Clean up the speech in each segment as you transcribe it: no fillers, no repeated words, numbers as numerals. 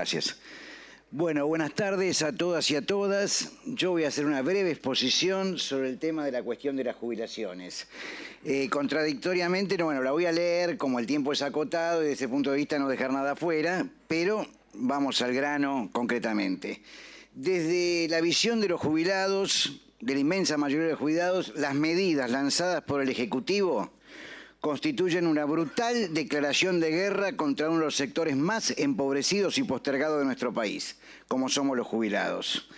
Gracias. Bueno, buenas tardes a todas y a todas. Yo voy a hacer una breve exposición sobre el tema de la cuestión de las jubilaciones. Contradictoriamente, bueno, la voy a leer, como el tiempo es acotado y desde ese punto de vista no dejar nada afuera, pero vamos al grano concretamente. Desde la visión de los jubilados, de la inmensa mayoría de los jubilados, las medidas lanzadas por el Ejecutivo constituyen una brutal declaración de guerra contra uno de los sectores más empobrecidos y postergados de nuestro país, como somos los jubilados.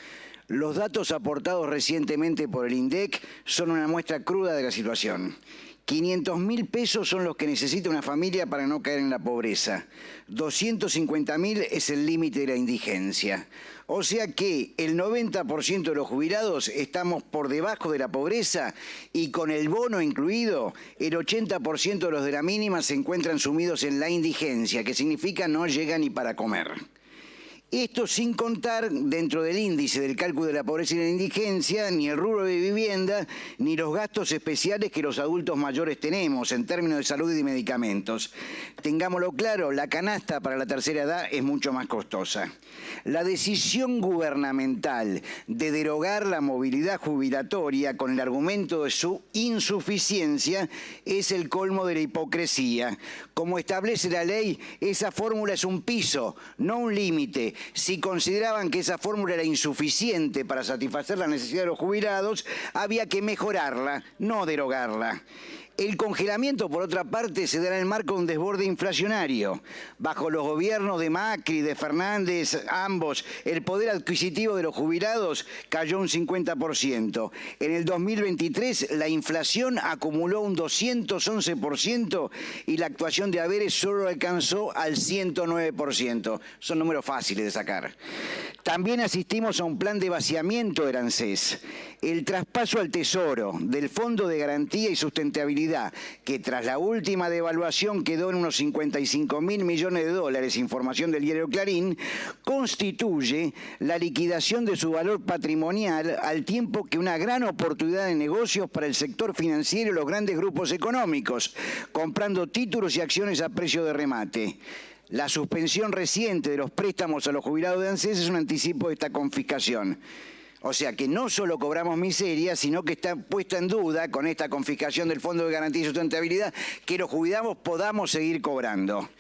Los datos aportados recientemente por el INDEC son una muestra cruda de la situación. 500.000 pesos son los que necesita una familia para no caer en la pobreza. 250.000 es el límite de la indigencia. O sea que el 90% de los jubilados estamos por debajo de la pobreza y con el bono incluido, el 80% de los de la mínima se encuentran sumidos en la indigencia, que significa no llegan ni para comer. Esto sin contar, dentro del índice del cálculo de la pobreza y la indigencia, ni el rubro de vivienda, ni los gastos especiales que los adultos mayores tenemos en términos de salud y de medicamentos. Tengámoslo claro, la canasta para la tercera edad es mucho más costosa. La decisión gubernamental de derogar la movilidad jubilatoria con el argumento de su insuficiencia es el colmo de la hipocresía. Como establece la ley, esa fórmula es un piso, no un límite. Si consideraban que esa fórmula era insuficiente para satisfacer la necesidad de los jubilados, había que mejorarla, no derogarla. El congelamiento, por otra parte, se dará en el marco de un desborde inflacionario. Bajo los gobiernos de Macri, de Fernández, ambos, el poder adquisitivo de los jubilados cayó un 50%. En el 2023, la inflación acumuló un 211% y la actuación de haberes solo alcanzó al 109%. Son números fáciles de sacar. También asistimos a un plan de vaciamiento del ANSES. El traspaso al Tesoro del Fondo de Garantía y Sustentabilidad, que tras la última devaluación quedó en unos 55.000 millones de dólares, información del diario Clarín, constituye la liquidación de su valor patrimonial al tiempo que una gran oportunidad de negocios para el sector financiero y los grandes grupos económicos, comprando títulos y acciones a precio de remate. La suspensión reciente de los préstamos a los jubilados de ANSES es un anticipo de esta confiscación. O sea que no solo cobramos miseria, sino que está puesta en duda con esta confiscación del Fondo de Garantía y Sustentabilidad que los jubilados podamos seguir cobrando.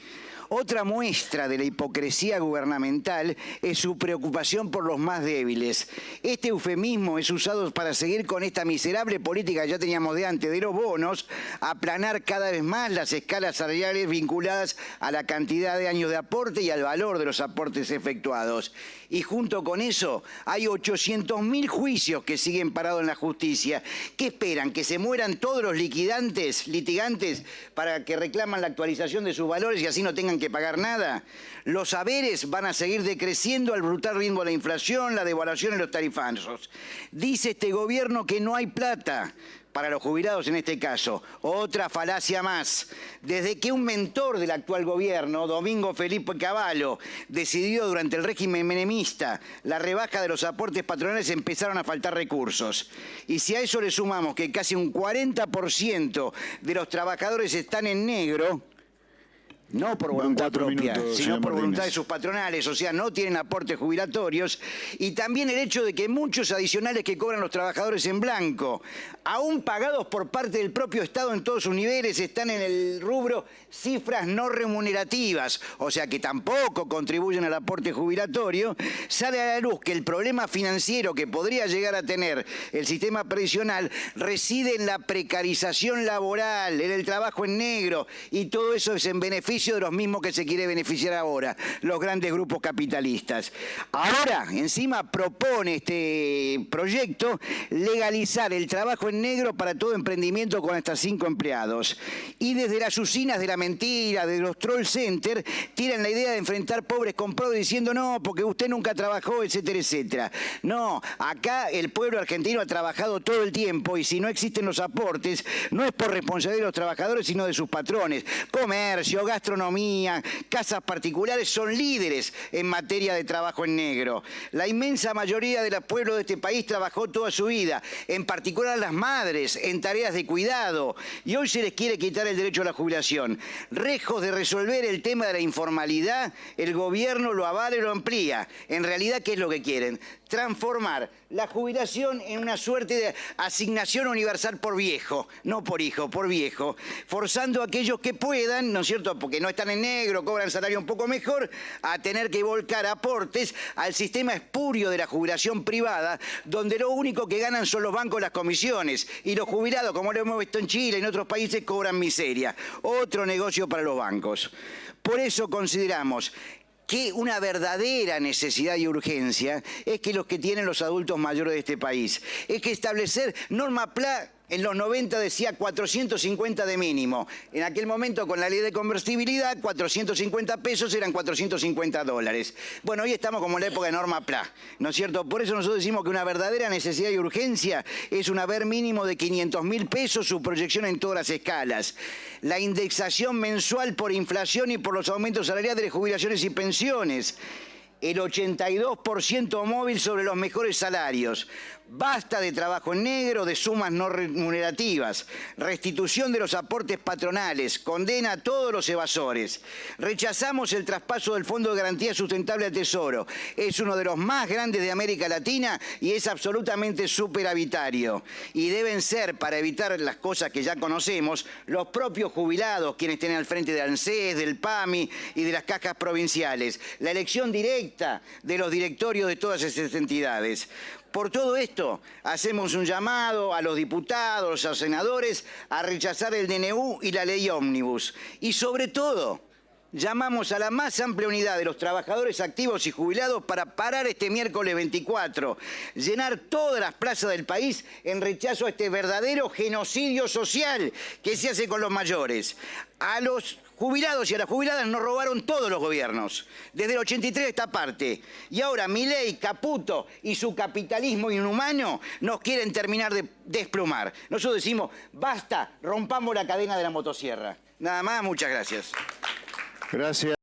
Otra muestra de la hipocresía gubernamental es su preocupación por los más débiles. Este eufemismo es usado para seguir con esta miserable política que ya teníamos de antes de los bonos, aplanar cada vez más las escalas salariales vinculadas a la cantidad de años de aporte y al valor de los aportes efectuados. Y junto con eso hay 800.000 juicios que siguen parados en la justicia. ¿Qué esperan? ¿Que se mueran todos los litigantes para que reclaman la actualización de sus valores y así no tengan que pagar nada? Los haberes van a seguir decreciendo al brutal ritmo de la inflación, la devaluación y los tarifazos. Dice este gobierno que no hay plata para los jubilados en este caso. Otra falacia más. Desde que un mentor del actual gobierno, Domingo Felipe Cavallo, decidió durante el régimen menemista la rebaja de los aportes patronales, empezaron a faltar recursos. Y si a eso le sumamos que casi un 40% de los trabajadores están en negro, no por voluntad propia, sino por voluntad de sus patronales, o sea, no tienen aportes jubilatorios, y también el hecho de que muchos adicionales que cobran los trabajadores en blanco, aún pagados por parte del propio Estado en todos sus niveles, están en el rubro cifras no remunerativas, o sea que tampoco contribuyen al aporte jubilatorio, sale a la luz que el problema financiero que podría llegar a tener el sistema previsional reside en la precarización laboral, en el trabajo en negro, y todo eso es en beneficio de los mismos que se quiere beneficiar ahora, los grandes grupos capitalistas. Ahora, encima, propone este proyecto legalizar el trabajo en negro para todo emprendimiento con hasta 5 empleados. Y desde las usinas de la mentira, de los troll center, tiran la idea de enfrentar pobres con pobres diciendo no, porque usted nunca trabajó, etcétera, etcétera. No, acá el pueblo argentino ha trabajado todo el tiempo y si no existen los aportes, no es por responsabilidad de los trabajadores, sino de sus patrones. Comercio, gasto gastronomía, casas particulares son líderes en materia de trabajo en negro. La inmensa mayoría del pueblo de este país trabajó toda su vida, en particular las madres, en tareas de cuidado, y hoy se les quiere quitar el derecho a la jubilación. Lejos de resolver el tema de la informalidad, el gobierno lo avala y lo amplía. En realidad, ¿qué es lo que quieren? Transformar la jubilación en una suerte de asignación universal por viejo, no por hijo, por viejo, forzando a aquellos que puedan, ¿no es cierto?, porque no están en negro, cobran salario un poco mejor, a tener que volcar aportes al sistema espurio de la jubilación privada, donde lo único que ganan son los bancos, las comisiones, y los jubilados, como lo hemos visto en Chile y en otros países, cobran miseria. Otro negocio para los bancos. Por eso consideramos que una verdadera necesidad y urgencia es que los que tienen los adultos mayores de este país, es que establecer norma PLA. En los 90 decía 450 de mínimo. En aquel momento, con la ley de convertibilidad, 450 pesos eran 450 dólares. Bueno, hoy estamos como en la época de norma PLA, ¿no es cierto? Por eso nosotros decimos que una verdadera necesidad y urgencia es un haber mínimo de 500.000 pesos, su proyección en todas las escalas. La indexación mensual por inflación y por los aumentos salariales de jubilaciones y pensiones. El 82% móvil sobre los mejores salarios. Basta de trabajo en negro, de sumas no remunerativas. Restitución de los aportes patronales. Condena a todos los evasores. Rechazamos el traspaso del Fondo de Garantía Sustentable al Tesoro. Es uno de los más grandes de América Latina y es absolutamente superavitario. Y deben ser, para evitar las cosas que ya conocemos, los propios jubilados quienes estén al frente de ANSES, del PAMI y de las cajas provinciales. La elección directa de los directorios de todas esas entidades. Por todo esto, hacemos un llamado a los diputados, a los senadores, a rechazar el DNU y la ley ómnibus. Y sobre todo, llamamos a la más amplia unidad de los trabajadores activos y jubilados para parar este miércoles 24, llenar todas las plazas del país en rechazo a este verdadero genocidio social que se hace con los mayores. A los jubilados y a las jubiladas nos robaron todos los gobiernos, desde el 83 a esta parte. Y ahora Milei, Caputo y su capitalismo inhumano nos quieren terminar de desplumar. Nosotros decimos, basta, rompamos la cadena de la motosierra. Nada más, muchas gracias. Gracias.